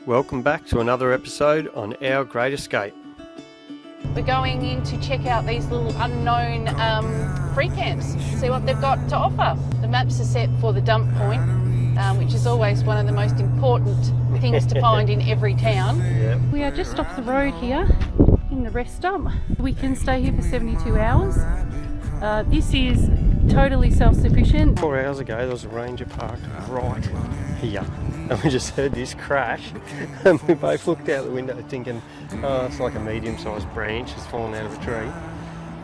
Welcome back to another episode on Our Great Escape. We're going in to check out these little unknown free camps, see what they've got to offer. The maps are set for the dump point, which is always one of the most important things to find in every town. Yep. We are just off the road here in the rest stop. We can stay here for 72 hours. This is totally self-sufficient. 4 hours ago there was a ranger parked right here and we just heard this crash and we both looked out the window thinking, oh, it's like a medium-sized branch has fallen out of a tree,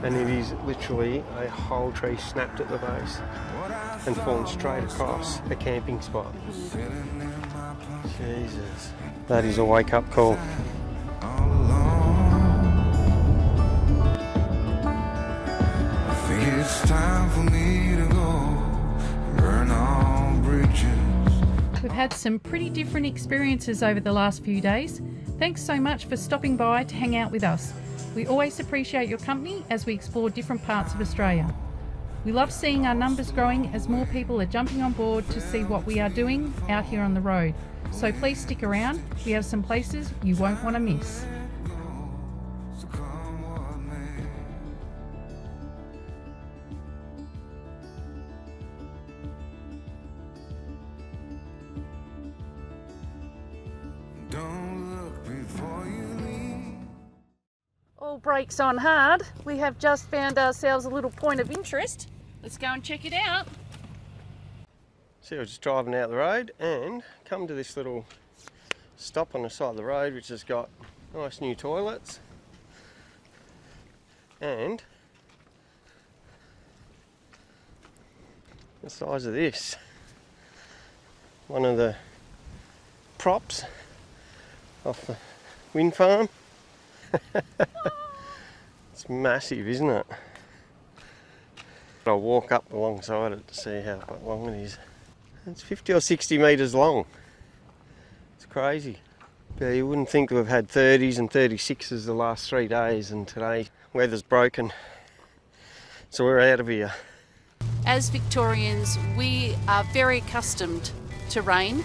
and it is literally a whole tree snapped at the base and fallen straight across a camping spot. Jesus, that is a wake-up call. It's time for me to go burn all bridges. We've had some pretty different experiences over the last few days. Thanks so much for stopping by to hang out with us. We always appreciate your company as we explore different parts of Australia. We love seeing our numbers growing as more people are jumping on board to see what we are doing out here on the road. So please stick around. We have some places you won't want to miss. All brakes on hard. We have just found ourselves a little point of interest. Let's go and check it out. So I was just driving out the road and come to this little stop on the side of the road which has got nice new toilets and the size of this. One of the props off the wind farm. It's massive, isn't it? I'll walk up alongside it to see how long it is. It's 50 or 60 metres long. It's crazy. But you wouldn't think to have had 30s and 36s the last 3 days, and today weather's broken. So we're out of here. As Victorians, we are very accustomed to rain.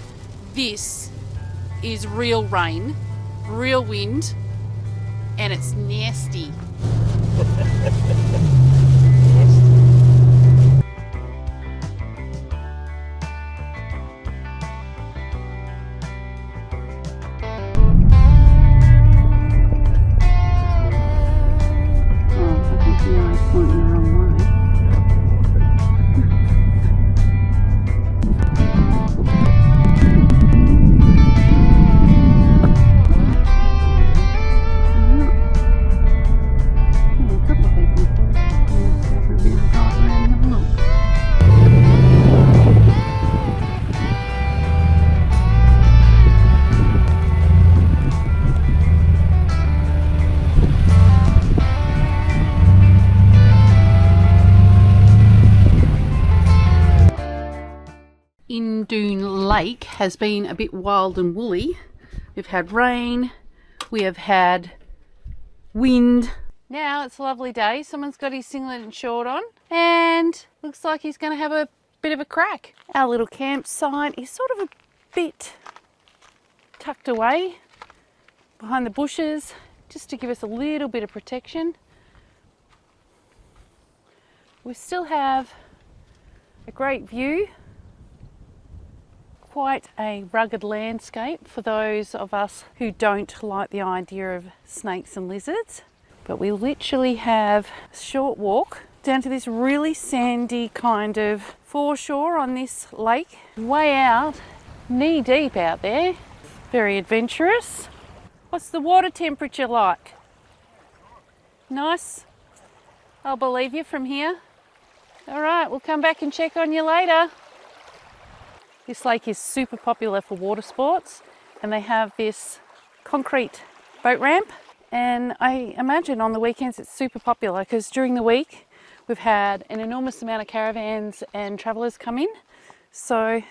This is real rain, real wind, and it's nasty. Lake has been a bit wild and woolly. We've had rain, we have had wind. Now it's a lovely day. Someone's got his singlet and short on and looks like he's going to have a bit of a crack. Our little campsite is sort of a bit tucked away behind the bushes just to give us a little bit of protection. We still have a great view. Quite a rugged landscape for those of us who don't like the idea of snakes and lizards. But we literally have a short walk down to this really sandy kind of foreshore on this lake. Way out, knee deep out there. Very adventurous. What's the water temperature like? Nice. I'll believe you from here. All right, we'll come back and check on you later. This lake is super popular for water sports, and they have this concrete boat ramp, and I imagine on the weekends it's super popular because during the week we've had an enormous amount of caravans and travellers come in, so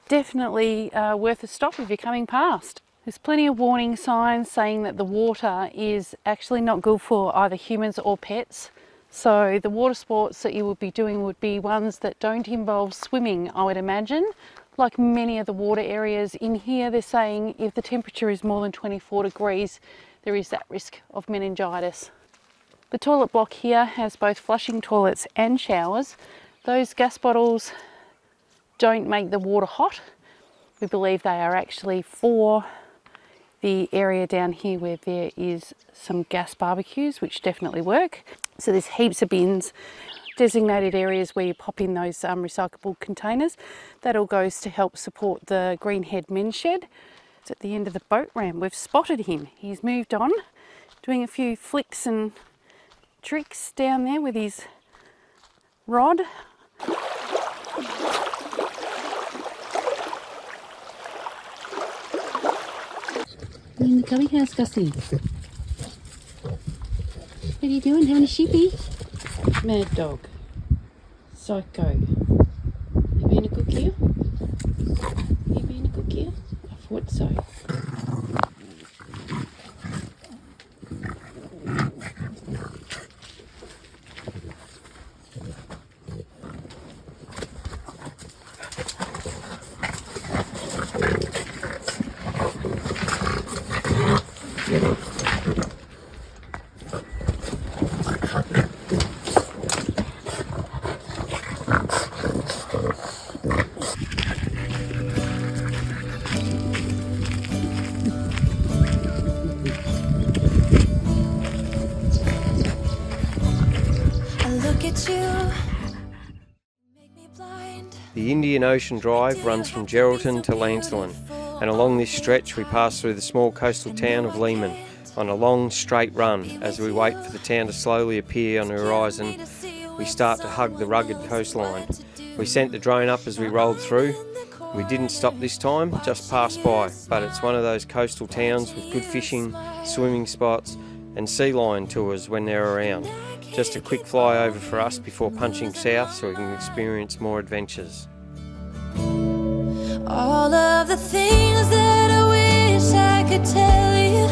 definitely worth a stop if you're coming past. There's plenty of warning signs saying that the water is actually not good for either humans or pets. So the water sports that you would be doing would be ones that don't involve swimming, I would imagine, like many of the water areas in here, they're saying if the temperature is more than 24 degrees, there is that risk of meningitis. The toilet block here has both flushing toilets and showers. Those gas bottles don't make the water hot. We believe they are actually for the area down here where there is some gas barbecues, which definitely work. So there's heaps of bins, designated areas where you pop in those recyclable containers. That all goes to help support the Greenhead men's shed. It's at the end of the boat ramp. We've spotted him. He's moved on, doing a few flicks and tricks down there with his rod. In the cubby house, Gussie. What are you doing? Having a sheepy? Mad dog. Psycho. You being a good girl? You being a good girl? I thought so. The Indian Ocean Drive runs from Geraldton to Lancelin, and along this stretch we pass through the small coastal town of Lehman on a long straight run. As we wait for the town to slowly appear on the horizon, we start to hug the rugged coastline. We sent the drone up as we rolled through. We didn't stop this time, just passed by, but it's one of those coastal towns with good fishing, swimming spots and sea lion tours when they're around. Just a quick flyover for us before punching south so we can experience more adventures. All of the things that I wish I could tell you,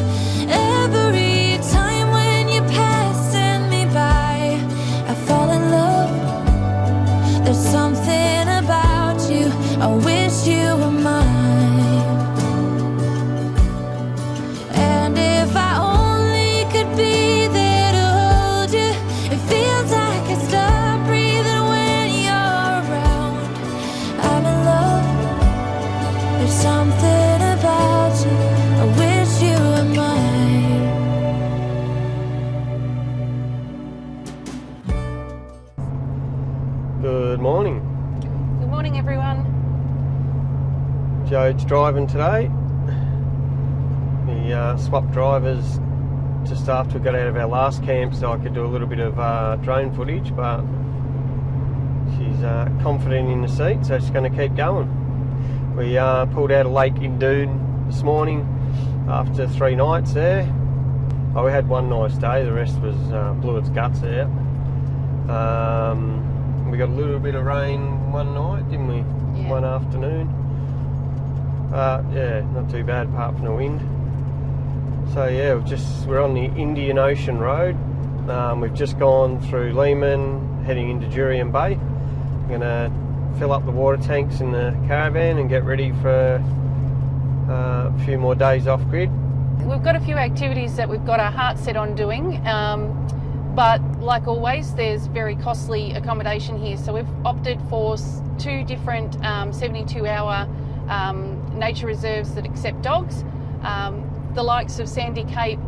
every time when you're passing me by, I fall in love. There's something about you, I wish you were mine. And if I only could be there to hold you, it feels like I stop breathing when you're around. I'm in love. There's something about you, I wish you were mine. Good morning. Good morning, everyone. Jode's driving today. We swapped drivers just after we got out of our last camp so I could do a little bit of drone footage, but she's confident in the seat, so she's going to keep going. We pulled out of Lake Indoon this morning after 3 nights there. Oh, we had one nice day, the rest was blew its guts out. We got a little bit of rain one night, didn't we? Yeah. One afternoon. Yeah, not too bad apart from the wind. So yeah, we're on the Indian Ocean Road. We've just gone through Lehman, heading into Jurien Bay. We're gonna fill up the water tanks in the caravan and get ready for a few more days off grid. We've got a few activities that we've got our heart set on doing, but like always, there's very costly accommodation here. So we've opted for 2 different 72-hour nature reserves that accept dogs. The likes of Sandy Cape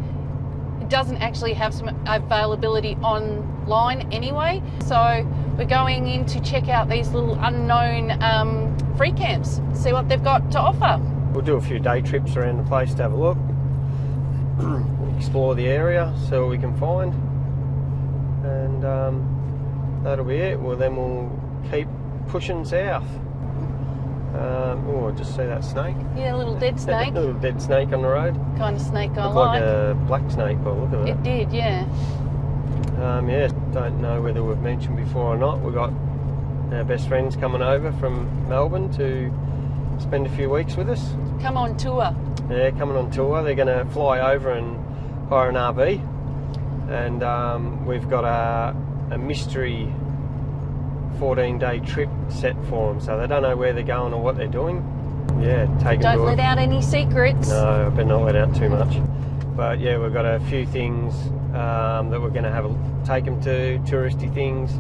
doesn't actually have some availability online anyway. So we're going in to check out these little unknown free camps, see what they've got to offer. We'll do a few day trips around the place to have a look, explore the area, see what we can find, and that'll be it. Well, then we'll keep pushing south. Oh, I just see that snake. Yeah, a little dead snake. A little dead snake on the road. Kind of snake I Looked like. like a black snake by the look of it. It did, yeah. Yeah, don't know whether we've mentioned before or not. We've got our best friends coming over from Melbourne to spend a few weeks with us. Come on tour. Yeah, coming on tour. They're going to fly over and hire an RV. And we've got a mystery 14-day trip set for them, so they don't know where they're going or what they're doing. Yeah, take them Don't let out any secrets. No, I better not let out too much. But yeah, we've got a few things that we're going to take them to, touristy things.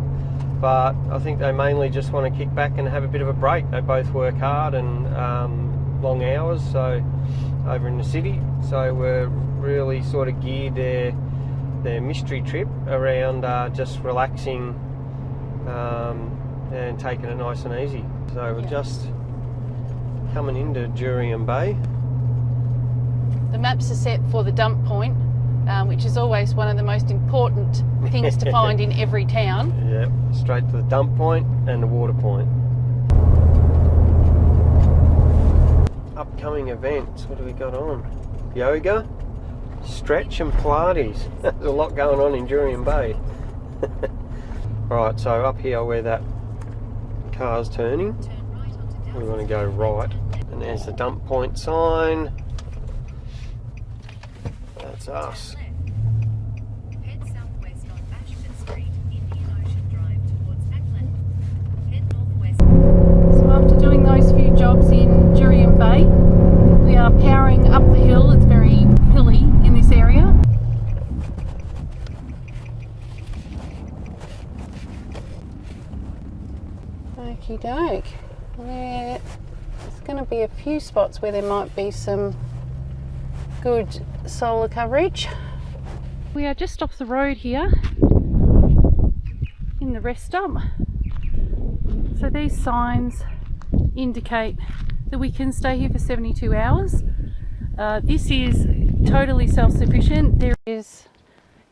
But I think they mainly just want to kick back and have a bit of a break. They both work hard and long hours, so over in the city. So we're really sort of geared their mystery trip around just relaxing and taking it nice and easy. So we're just coming into Jurien Bay. The maps are set for the dump point, which is always one of the most important things to find in every town. Yep, straight to the dump point and the water point. Upcoming events, what have we got on? Yoga, stretch and Pilates. There's a lot going on in Jurien Bay. Right, so up here where that car's turning, we want to go right. And there's the dump point sign. That's us. Head southwest on Ashford Street, Indian Ocean Drive towards Ackland. Head northwest. So after doing those few jobs in Jurien Bay, we are powering up the hill. It's very hilly in this area. Okie doke. There's going to be a few spots where there might be some good solar coverage. We are just off the road here in the rest stop. So these signs indicate that we can stay here for 72 hours. This is totally self-sufficient. There is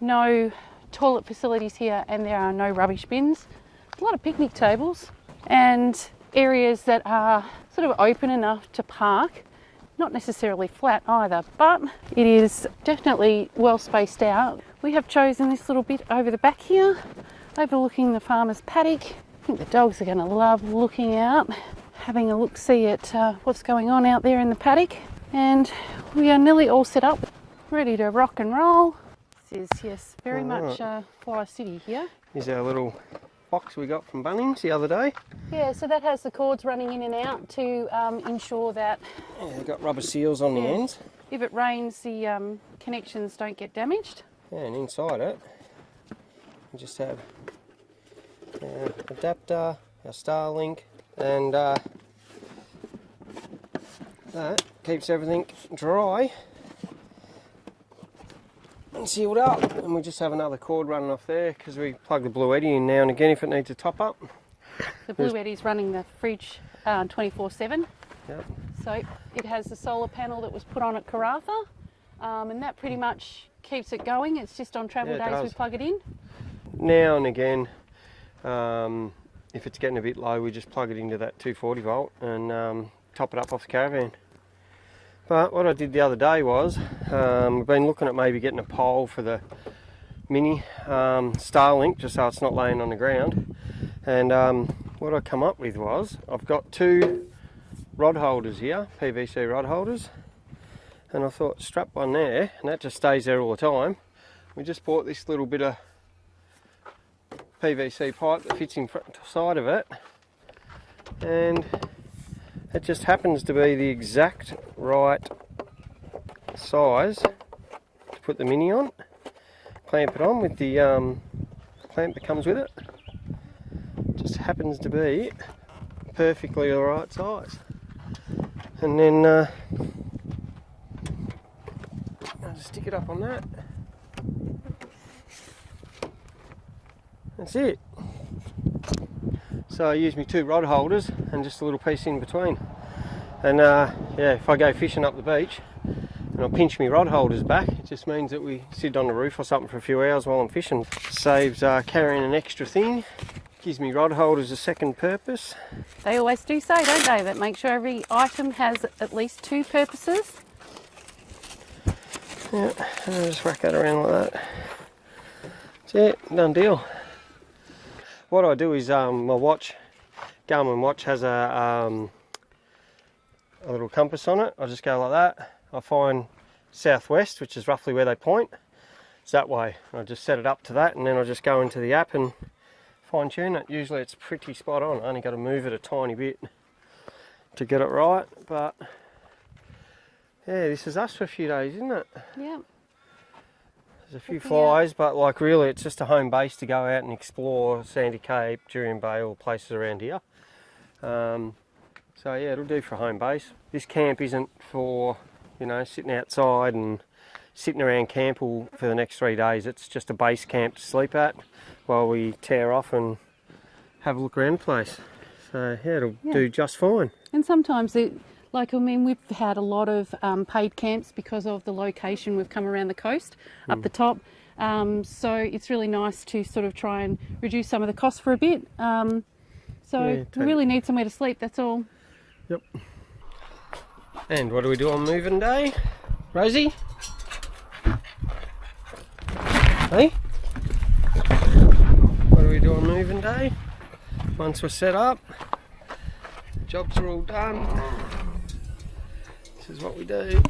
no toilet facilities here and there are no rubbish bins. A lot of picnic tables and areas that are sort of open enough to park. Not necessarily flat either, but it is definitely well spaced out. We have chosen this little bit over the back here, overlooking the farmer's paddock. I think the dogs are going to love looking out, having a look-see at what's going on out there in the paddock. And we are nearly all set up, ready to rock and roll. This is, yes, very much Fly City here. Here's our little box we got from Bunnings the other day. Yeah, so that has the cords running in and out to ensure that... Yeah, they've got rubber seals on the ends. If it rains, the connections don't get damaged. Yeah, and inside it, we just have our adapter, our Starlink, and that keeps everything dry and sealed up. And we just have another cord running off there because we plug the Blue Eddy in now and again if it needs a top up. The Blue Eddy's running the fridge 24/7. Yep. So it has the solar panel that was put on at Karratha, and that pretty much keeps it going. It's just on travel days we plug it in. Now and again, if it's getting a bit low, we just plug it into that 240 volt and top it up off the caravan. But what I did the other day was, we've been looking at maybe getting a pole for the mini Starlink, just so it's not laying on the ground. And what I come up with was, I've got two rod holders here, PVC rod holders, and I thought strap one there, and that just stays there all the time. We just bought this little bit of PVC pipe that fits in front side of it, and it just happens to be the exact right size to put the mini on. Clamp it on with the clamp that comes with it. Just happens to be perfectly the right size. And then I'll just stick it up on that. That's it. So I use my two rod holders and just a little piece in between. And yeah, if I go fishing up the beach and I pinch my rod holders back, it just means that we sit on the roof or something for a few hours while I'm fishing. Saves carrying an extra thing. Gives me rod holders a second purpose. They always do say, don't they, that make sure every item has at least two purposes. Yeah, and I just whack that around like that. That's it, done deal. What I do is my watch, Garmin watch, has a little compass on it. I just go like that. I find southwest, which is roughly where they point. It's that way. I just set it up to that, and then I just go into the app and fine tune it. Usually it's pretty spot on. I only got to move it a tiny bit to get it right. But yeah, this is us for a few days, isn't it? Yeah. There's a few flies, but like really it's just a home base to go out and explore Sandy Cape, Jurien Bay, or places around here. So yeah, it'll do for a home base. This camp isn't for, you know, sitting outside and sitting around camp for the next 3 days. It's just a base camp to sleep at while we tear off and have a look around the place. So yeah, it'll do just fine. And sometimes we've had a lot of paid camps because of the location. We've come around the coast, up the top. So it's really nice to sort of try and reduce some of the costs for a bit. We really need somewhere to sleep, that's all. Yep. And what do we do on moving day? Rosie? Hey? What do we do on moving day? Once we're set up, jobs are all done. This is what we do.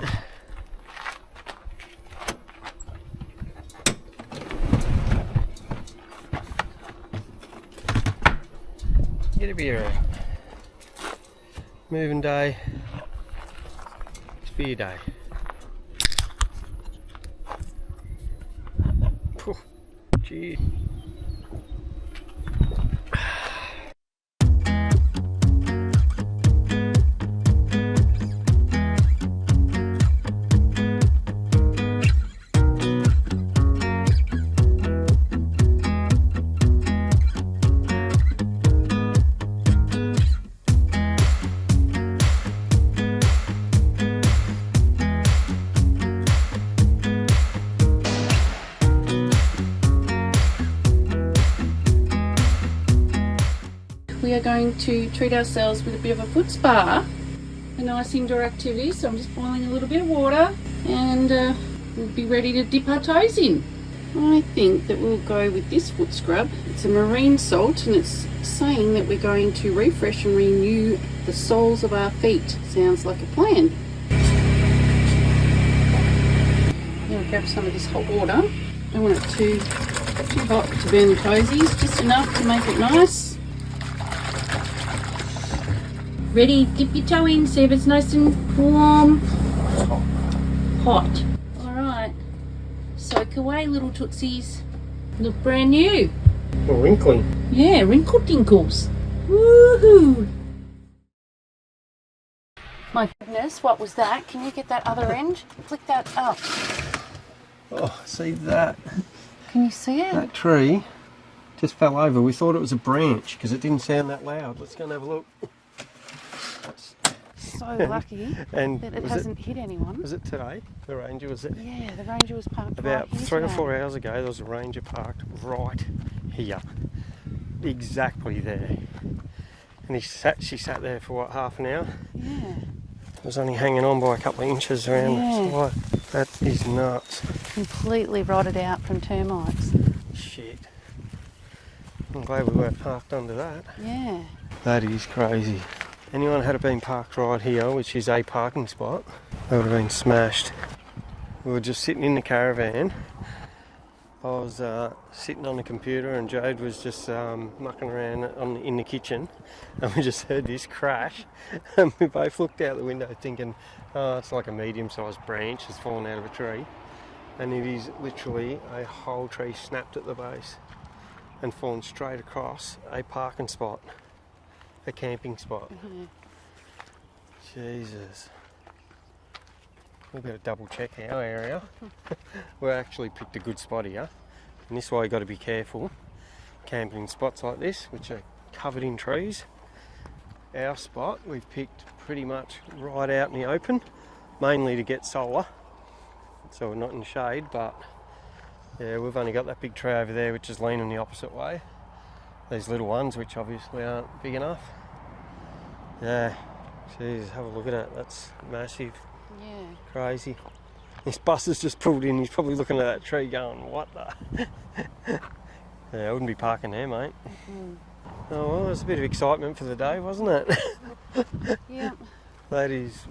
Get a beer out. Moving day. It's beer day. Phew. Gee. We are going to treat ourselves with a bit of a foot spa, a nice indoor activity. So I'm just boiling a little bit of water and we'll be ready to dip our toes in. I think that we'll go with this foot scrub. It's a marine salt and it's saying that we're going to refresh and renew the soles of our feet. Sounds like a plan. I'm going to grab some of this hot water. Don't want it too hot to burn the toesies, just enough to make it nice. Ready, dip your toe in, see if it's nice and warm. Hot. Alright. Soak away, little tootsies. Look brand new. Well, wrinkling. Yeah, wrinkle dinkles. Woohoo! My goodness, what was that? Can you get that other end? Flick that up. Oh, see that? Can you see it? That tree just fell over. We thought it was a branch because it didn't sound that loud. Let's go and have a look. So lucky And that it hasn't hit anyone. Was it today? The ranger was there? Yeah, the ranger was parked About right here 3 or today. 4 hours ago, there was a ranger parked right here, exactly there. And she sat there for what, half an hour? Yeah. It was only hanging on by a couple of inches around the side. That is nuts. Completely rotted out from termites. Shit. I'm glad we weren't parked under that. Yeah. That is crazy. Anyone had it been parked right here, which is a parking spot, they would have been smashed. We were just sitting in the caravan. I was sitting on the computer and Jode was just mucking around in the kitchen, and we just heard this crash and we both looked out the window thinking, oh, it's like a medium-sized branch has fallen out of a tree, and it is literally a whole tree snapped at the base and fallen straight across a parking spot. A camping spot. Jesus. We better double check our area. We actually picked a good spot here. And this is why you've got to be careful. Camping in spots like this, which are covered in trees. Our spot we've picked pretty much right out in the open, mainly to get solar. So we're not in shade, but yeah, we've only got that big tree over there which is leaning the opposite way. These little ones, which obviously aren't big enough. Yeah, jeez, have a look at it. That's massive. Yeah. Crazy. This bus has just pulled in. He's probably looking at that tree going, what the? Yeah, I wouldn't be parking there, mate. Oh, well, there's a bit of excitement for the day, wasn't it? Yeah. That is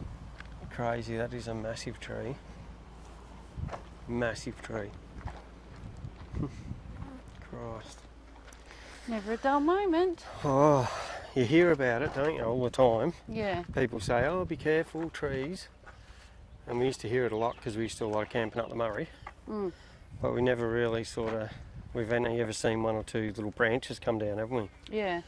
crazy. That is a massive tree. Massive tree. Christ. Never a dull moment. Oh, you hear about it, don't you, all the time? Yeah. People say, oh, be careful, trees. And we used to hear it a lot because we used to do a lot of camping up the Murray. But we never really we've only ever seen one or two little branches come down, haven't we? Yeah.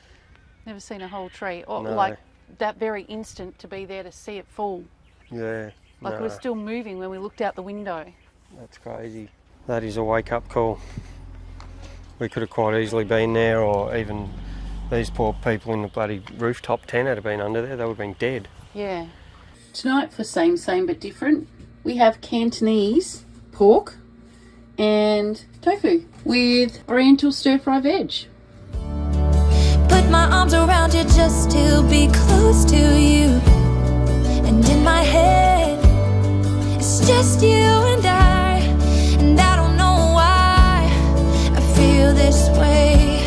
Never seen a whole tree. Or No. like that very instant to be there to see it fall. Yeah. Like it was still moving when we looked out the window. That's crazy. That is a wake-up call. We could have quite easily been there, or even these poor people in the bloody rooftop tent had been under there. They would have been dead. Yeah. Tonight, for same but different, we have Cantonese pork and tofu with Oriental stir-fry veg. Put my arms around you just to be close to you. And in my head, it's just you and I don't know why I feel this way.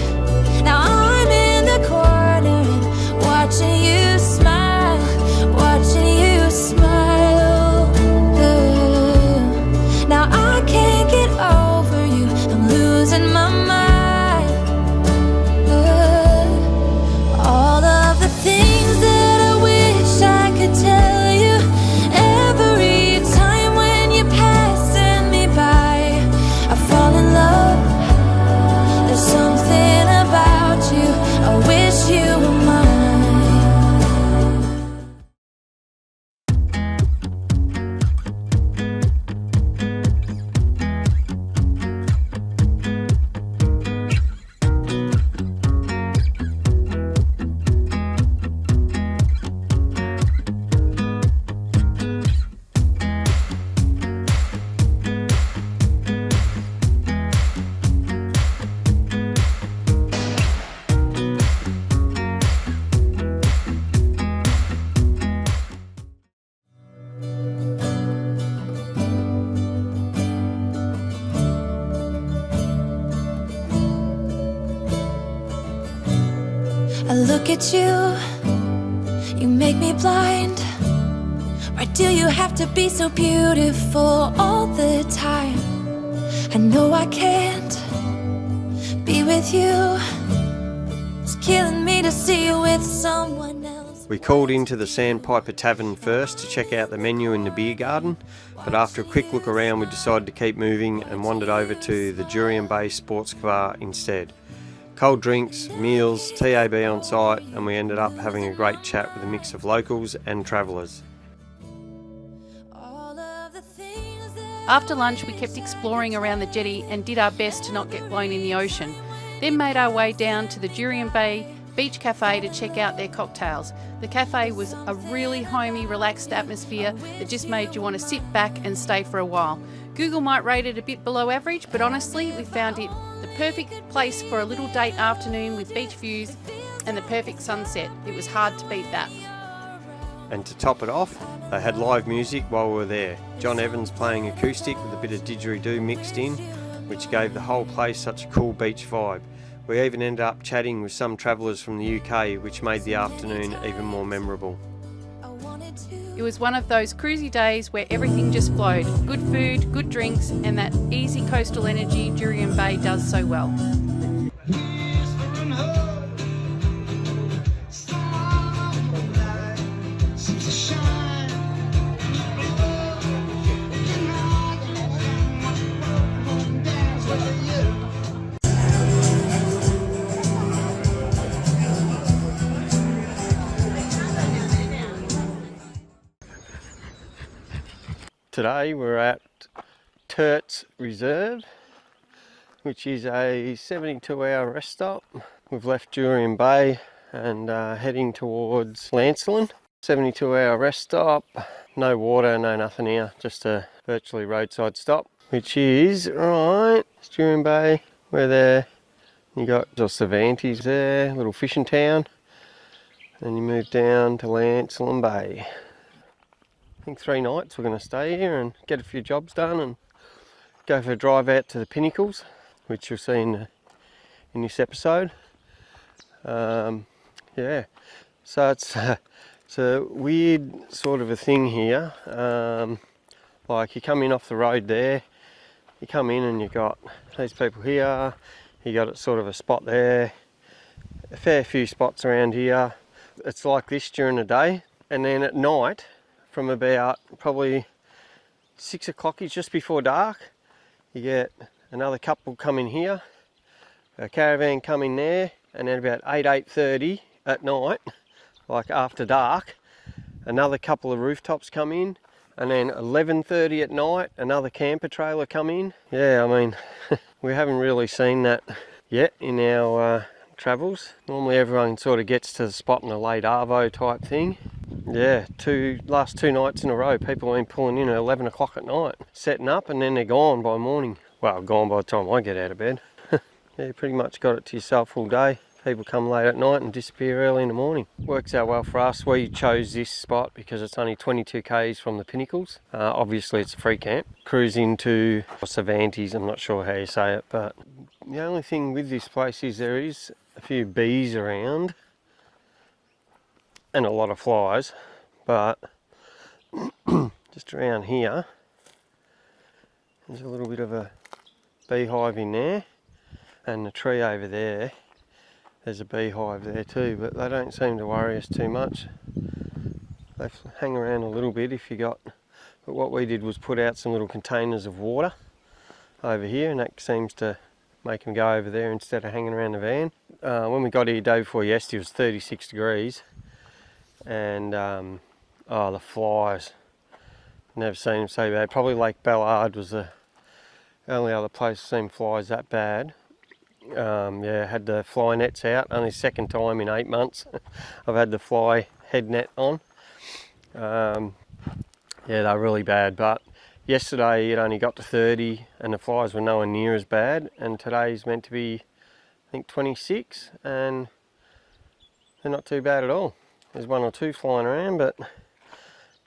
Now I'm in the corner and watching you smile, watching you smile. Now I can't get over you, I'm losing my mind. All of the things that I wish I could tell you, every time when you're passing me by, I fall in love. There's something about you, I wish you were mine. I look at you, you make me blind. Why do you have to be so beautiful all the time? I know I can't be with you. It's killing me to see you with someone else. We called into the Sandpiper Tavern first to check out the menu in the beer garden, but after a quick look around we decided to keep moving and wandered over to the Jurien Bay Sports Bar instead. Cold drinks, meals, TAB on site, and we ended up having a great chat with a mix of locals and travellers. All of the things that After lunch, we kept exploring around the jetty and did our best to not get blown in the ocean. Then made our way down to the Jurien Bay Beach Cafe to check out their cocktails. The cafe was a really homey, relaxed atmosphere that just made you want to sit back and stay for a while. Google might rate it a bit below average, but honestly, we found it the perfect place for a little date afternoon with beach views and the perfect sunset. It was hard to beat that. And to top it off, they had live music while we were there. John Evans playing acoustic with a bit of didgeridoo mixed in, which gave the whole place such a cool beach vibe. We even ended up chatting with some travellers from the UK, which made the afternoon even more memorable. I wanted to. It was one of those cruisy days where everything just flowed. Good food, good drinks, and that easy coastal energy Jurien Bay does so well. Today we're at Turt's Reserve, which is a 72-hour rest stop. We've left Jurien Bay and heading towards Lancelin. 72-hour rest stop, no water, no nothing here, just a virtually roadside stop, which is right, it's Jurien Bay. We're there. You got just Cervantes there, little fishing town, and you move down to Lancelin Bay. I think 3 nights we're going to stay here and get a few jobs done and go for a drive out to the Pinnacles, which you'll see in this episode. Yeah, so it's a weird sort of a thing here. Like you come in off the road there, you come in and you got these people here, you got sort of a spot there, a fair few spots around here. It's like this during the day, and then at night from about probably 6 o'clock, just before dark, you get another couple come in here, a caravan come in there, and then about 8:30 at night, like after dark, another couple of rooftops come in, and then 11:30 at night, another camper trailer come in. Yeah, I mean, we haven't really seen that yet in our travels. Normally everyone sort of gets to the spot in a late arvo type thing. Yeah, last two nights in a row, people have been pulling in at 11 o'clock at night, setting up, and then they're gone by morning. Well, gone by the time I get out of bed. Yeah, you pretty much got it to yourself all day. People come late at night and disappear early in the morning. Works out well for us. We chose this spot because it's only 22 k's from the Pinnacles. Obviously it's a free camp. Cruise into Cervantes, I'm not sure how you say it, but the only thing with this place is there is a few bees around and a lot of flies, but just around here there's a little bit of a beehive in there, and the tree over there, there's a beehive there too, but they don't seem to worry us too much. They hang around a little bit if you got, but what we did was put out some little containers of water over here, and that seems to make them go over there instead of hanging around the van. When we got here day before yesterday, it was 36 degrees, and oh, the flies, never seen them so bad. Probably Lake Ballard was the only other place I've seen flies that bad. Yeah, had the fly nets out, only second time in 8 months I've had the fly head net on. Yeah, they're really bad, but yesterday it only got to 30 and the flies were nowhere near as bad, and today's meant to be, I think, 26, and they're not too bad at all. There's one or two flying around, but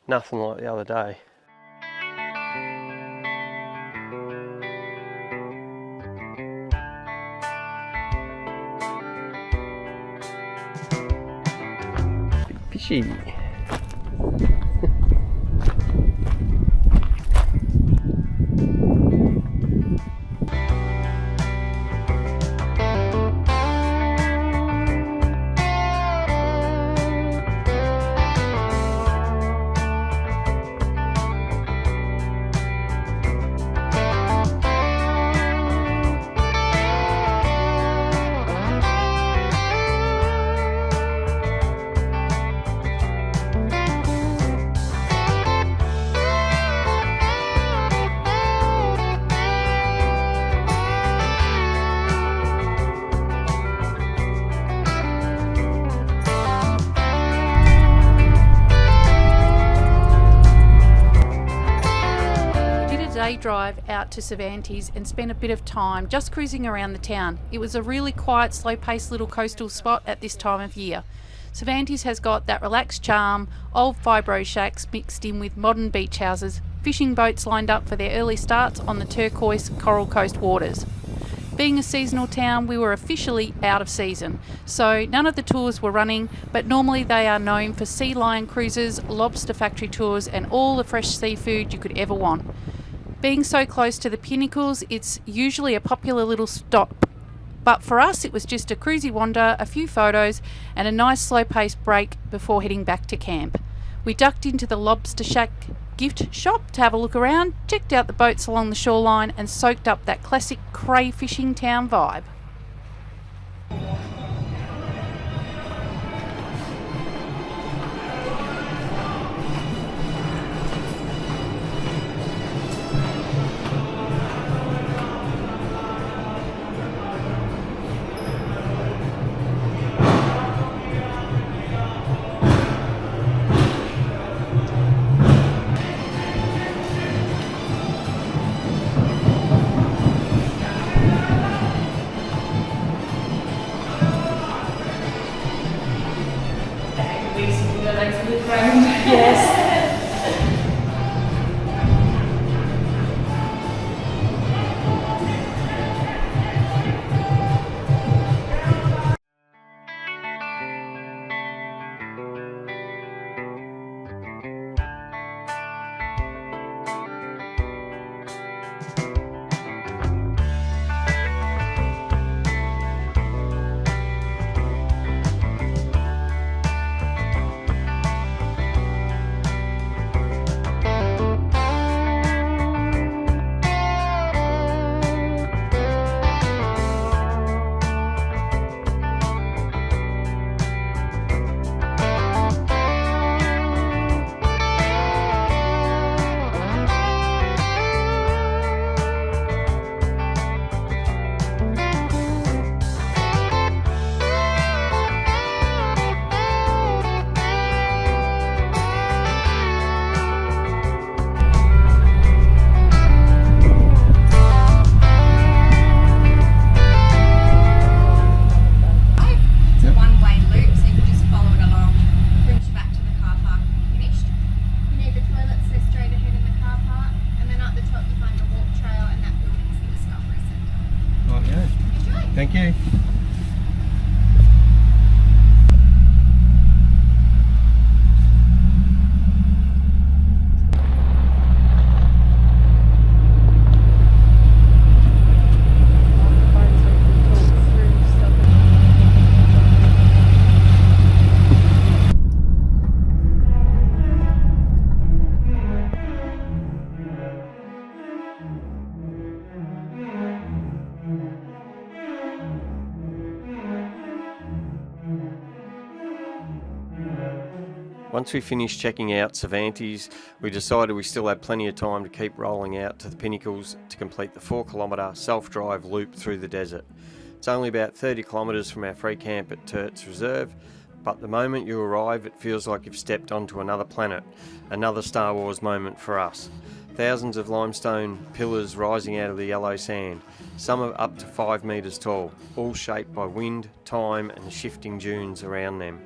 nothing like the other day. Fishy. Drive out to Cervantes and spent a bit of time just cruising around the town. It was a really quiet, slow-paced little coastal spot at this time of year. Cervantes has got that relaxed charm, old fibro shacks mixed in with modern beach houses, fishing boats lined up for their early starts on the turquoise Coral Coast waters. Being a seasonal town, we were officially out of season, so none of the tours were running, but normally they are known for sea lion cruises, lobster factory tours, and all the fresh seafood you could ever want. Being so close to the Pinnacles, it's usually a popular little stop. But for us, it was just a cruisy wander, a few photos, and a nice slow-paced break before heading back to camp. We ducked into the Lobster Shack gift shop to have a look around, checked out the boats along the shoreline, and soaked up that classic crayfishing town vibe. Thank you. Once we finished checking out Cervantes, we decided we still had plenty of time to keep rolling out to the pinnacles to complete the 4-kilometre self-drive loop through the desert. It's only about 30 kilometres from our free camp at Turt's Reserve, but the moment you arrive it feels like you've stepped onto another planet, another Star Wars moment for us. Thousands of limestone pillars rising out of the yellow sand, some are up to 5 metres tall, all shaped by wind, time and the shifting dunes around them.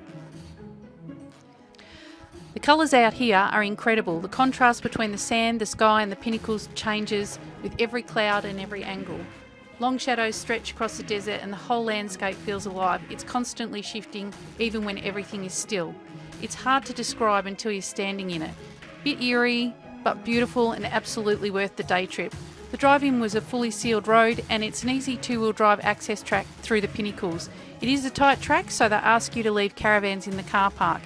The colours out here are incredible. The contrast between the sand, the sky and the pinnacles changes with every cloud and every angle. Long shadows stretch across the desert and the whole landscape feels alive. It's constantly shifting even when everything is still. It's hard to describe until you're standing in it. Bit eerie, but beautiful and absolutely worth the day trip. The drive-in was a fully sealed road and it's an easy 2-wheel drive access track through the pinnacles. It is a tight track, so they ask you to leave caravans in the car park.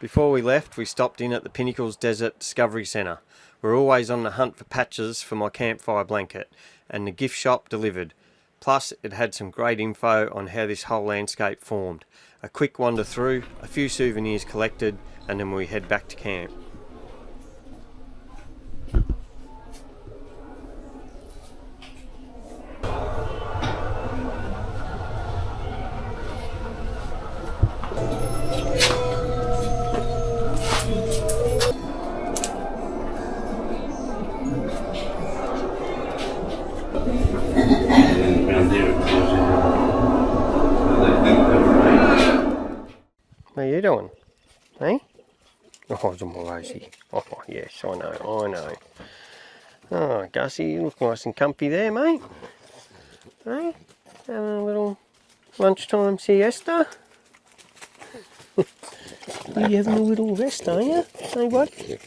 Before we left, we stopped in at the Pinnacles Desert Discovery Centre. We're always on the hunt for patches for my campfire blanket, and the gift shop delivered. Plus, it had some great info on how this whole landscape formed. A quick wander through, a few souvenirs collected, and then we head back to camp. What are you doing? Hey? Oh, it's my Rosie. Oh, yes, I know. Oh, Gussie, you look nice and comfy there, mate. Hey? Having a little lunchtime siesta? You having a little rest, are you? Hey, buddy?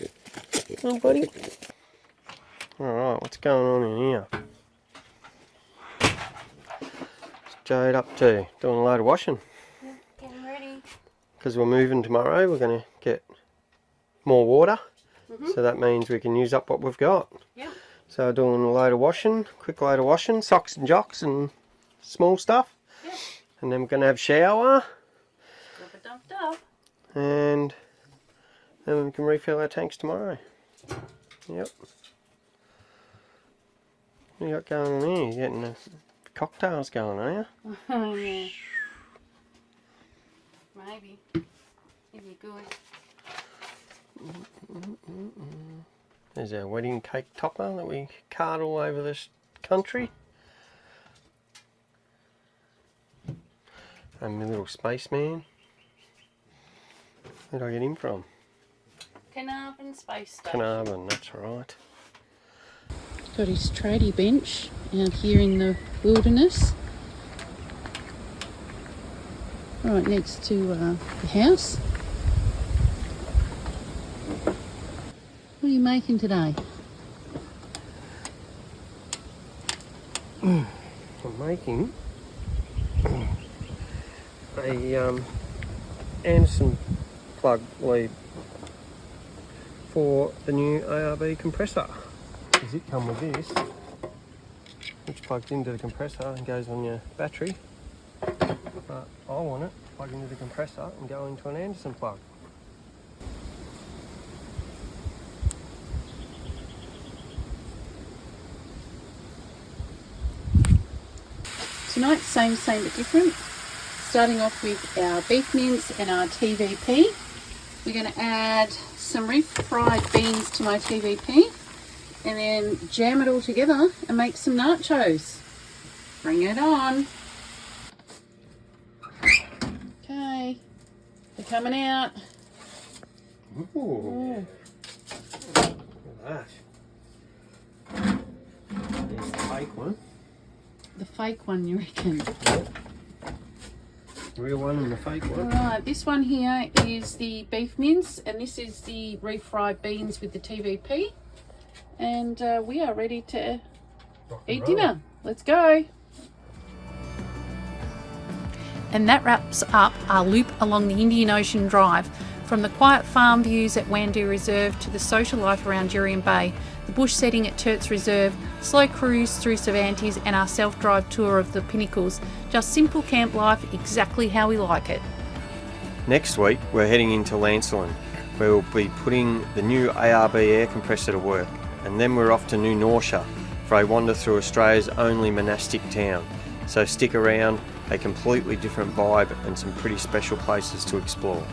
Hey, buddy? Alright, what's going on in here? What's Jade up to? Doing a load of washing? Getting ready. Because we're moving tomorrow, we're going to get more water. So that means we can use up what we've got. Yep. So doing a load of washing, quick load of washing, socks and jocks and small stuff. Yep. And then we're going to have shower. Dub-a-dub-dub. And then we can refill our tanks tomorrow. Yep. What you got going on here? You're getting the cocktails going, are you? Oh, yeah. Maybe. If you're good. There's our wedding cake topper that we cart all over this country. And my little spaceman. Where did I get him from? Carnarvon Space Station. Carnarvon, that's right. Got his tradie bench out here in the wilderness. Right next to the house. What are you making today? I'm making a Anderson plug lead for the new ARB compressor. Does it come with this, which plugs into the compressor and goes on your battery, but I want it plugged into the compressor and go into an Anderson plug. tonight, same but different. Starting off with our beef mince and our TVP. We're going to add some refried beans to my TVP and then jam it all together and make some nachos. Bring it on. Okay, they're coming out. Ooh. Look at that. There's the fake one. The fake one, you reckon? The real one and the fake one. Alright, this one here is the beef mince and this is the refried beans with the TVP. And we are ready to eat dinner. Let's go. And that wraps up our loop along the Indian Ocean Drive. From the quiet farm views at Wandoo Reserve to the social life around Jurien Bay, the bush setting at Turt's Reserve, slow cruise through Cervantes and our self-drive tour of the Pinnacles. Just simple camp life, exactly how we like it. Next week we're heading into Lancelin, where we'll be putting the new ARB air compressor to work. And then we're off to New Norcia for a wander through Australia's only monastic town. So stick around, a completely different vibe and some pretty special places to explore.